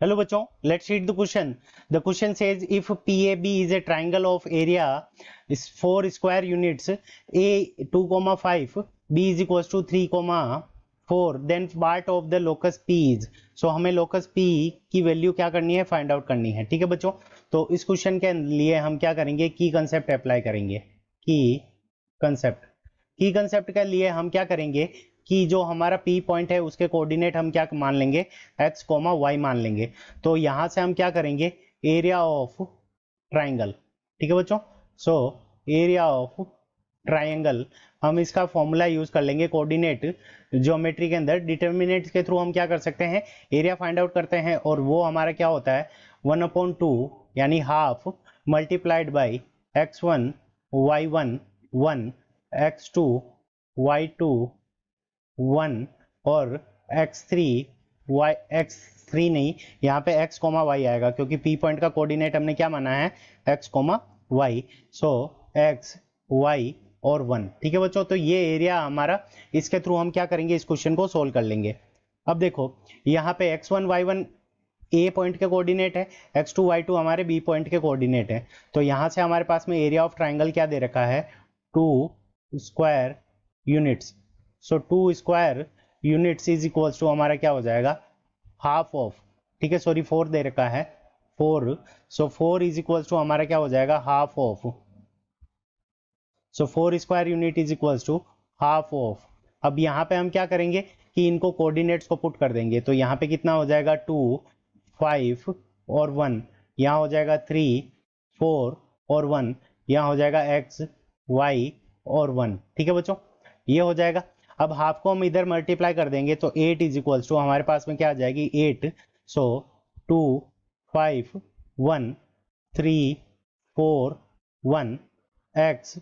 Hello बच्चों, let's read the question. The question says if PAB is a triangle of area is 4 square units, A 2,5, B is equals to 3,4, then part of the locus P is. So हमें locus P की value क्या करनी है, find out करनी है। ठीक है बच्चों, तो इस क्वेश्चन के लिए हम क्या करेंगे, की कंसेप्ट अप्लाई करेंगे। की कंसेप्ट के लिए हम क्या करेंगे कि जो हमारा P पॉइंट है उसके कोऑर्डिनेट हम क्या मान लेंगे, x, y मान लेंगे। तो यहां से हम क्या करेंगे, एरिया ऑफ ट्राइंगल। ठीक है बच्चों, सो एरिया ऑफ ट्राइंगल हम इसका फॉर्मूला यूज कर लेंगे कोऑर्डिनेट ज्योमेट्री के अंदर। डिटर्मिनेंट्स के थ्रू हम क्या कर सकते हैं, एरिया फाइंड आउट करते हैं, और वो हमारा क्या होता है 1/2 यानी half multiplied by x1 y1 1 x2 y2 1 और x3 नहीं, यहाँ पे x, y आएगा क्योंकि P पॉइंट का कोऑर्डिनेट हमने क्या माना है x, y। सो x, y और 1। ठीक है बच्चों, तो ये एरिया हमारा, इसके थ्रू हम क्या करेंगे, इस क्वेश्चन को सोल्व कर लेंगे। अब देखो यहाँ पे x1 y1 A पॉइंट के कोऑर्डिनेट है, x2 y2 हमारे B पॉइंट के कोऑर्डिनेट है। तो यहाँ से हमारे पास में एरिया ऑफ ट्राइंगल क्या दे रखा है, 2 square units. So 2 square units is equals to हमारा क्या हो जाएगा, हाफ ऑफ, ठीक है सॉरी 4 दे रखा है 4। सो 4 इज इक्वल्स टू हमारा क्या हो जाएगा, half of. So 4 square unit is equals to half of. अब यहाँ पे हम क्या करेंगे कि इनको कोऑर्डिनेट्स को पुट कर देंगे। तो यहाँ पे कितना हो जाएगा 2 5 और 1, यहाँ हो जाएगा 3 4 और 1, यहाँ हो जाएगा x y और 1। ठीक है बच्चों, ये हो जाएगा। अब हाफ को हम इधर मल्टीप्लाई कर देंगे तो 8 इज इक्वल्स टू हमारे पास में क्या आ जाएगी 8। सो 2 5 1 3 4 1 x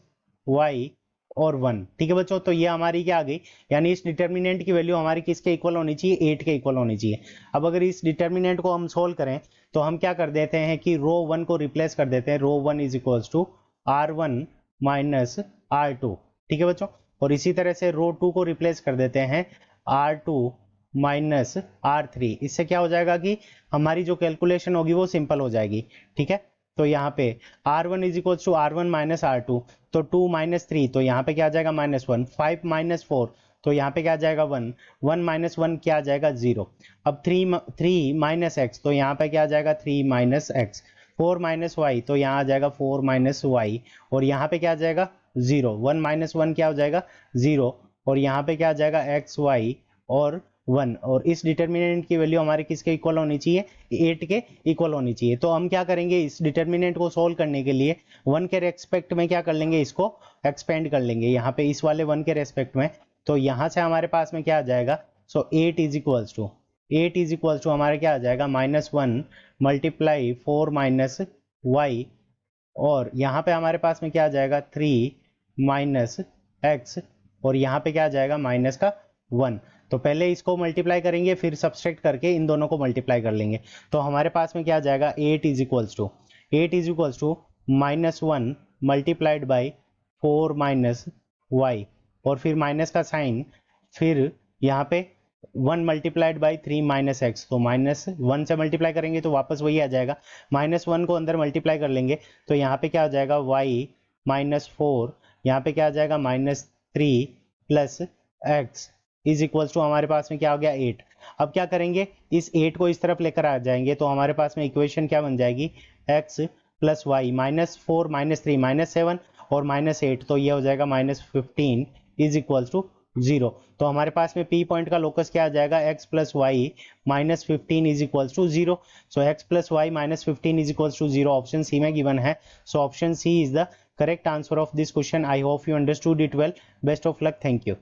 y और 1। ठीक है बच्चों, तो ये हमारी क्या आ गई, यानी इस डिटर्मिनेंट की वैल्यू हमारी किसके इक्वल होनी चाहिए, 8 के इक्वल होनी चाहिए। अब अगर इस डिटर्मिनेंट को हम सोल्व करें तो हम क्या कर देते हैं कि रो 1 को रिप्लेस कर देते हैं। Row 1 is equals to r1 minus r2। ठीक है बच्चों, और इसी तरह से रो 2 को रिप्लेस कर देते हैं r2 माइनस r3। इससे क्या हो जाएगा कि हमारी जो कैलकुलेशन होगी वो सिंपल हो जाएगी। ठीक है, तो यहाँ पे r1 is equals to r1 minus r2, तो 2 माइनस 3, तो यहाँ पे क्या आ जाएगा -1, 5 माइनस 4, तो यहाँ पे क्या आ जाएगा 1, 1 माइनस 1 क्या आ जाएगा 0। अब 3 माइनस x, तो यहाँ पे क्या आ जाएगा 3 माइनस x, 4 माइनस y, तो यहाँ आ जाएगा 4 माइनस y, और यहाँ पे क्या आ जाएगा 0, 1 माइनस 1 क्या हो जाएगा 0, और यहाँ पे क्या आ जाएगा x y और 1। और इस डिटर्मिनेंट की वैल्यू हमारे किसके इक्वल होनी चाहिए, 8 के इक्वल होनी चाहिए। तो हम क्या करेंगे, इस डिटर्मिनेंट को सोल्व करने के लिए 1 के रेस्पेक्ट में क्या कर लेंगे, इसको एक्सपेंड कर लेंगे यहाँ पे इस वाले 1 के रेस्पेक्ट में। तो यहाँ से हमारे पास में क्या आ जाएगा, सो 8 इज इक्वल्स टू हमारे क्या आ जाएगा -1 मल्टीप्लाई 4 माइनस y, और यहाँ पे हमारे पास में क्या आ जाएगा 3 माइनस x, और यहाँ पे क्या आ जाएगा माइनस का 1। तो पहले इसको मल्टीप्लाई करेंगे, फिर सब्सट्रैक्ट करके इन दोनों को मल्टीप्लाई कर लेंगे। तो हमारे पास में क्या आ जाएगा 8 is equals to -1 multiplied by 4 minus y, और फिर माइनस का साइन, फिर यहाँ पे 1 मल्टीप्लाइड बाई 3 माइनस x, तो -1 से मल्टीप्लाई करेंगे तो वापस वही आ जाएगा। -1 को अंदर मल्टीप्लाई कर लेंगे तो यहाँ पे क्या आ जाएगा y माइनस 4, यहाँ पे क्या आ जाएगा -3 plus x is equals to हमारे पास में क्या हो गया 8। अब क्या करेंगे, इस 8 को इस तरफ लेकर आ जाएंगे तो हमारे पास में इक्वेशन क्या बन जाएगी, x प्लस वाई, -4 -3 -7 और -8, तो ये हो जाएगा -15 इज इक्वल्स टू 0। तो हमारे पास में P पॉइंट का लोकस क्या आ जाएगा, x plus Y -15 is equals to 0। So x plus Y -15 is equals to 0 option C में गिवन है। So option C is the correct answer of this question. I hope you understood it well. Best of luck, thank you.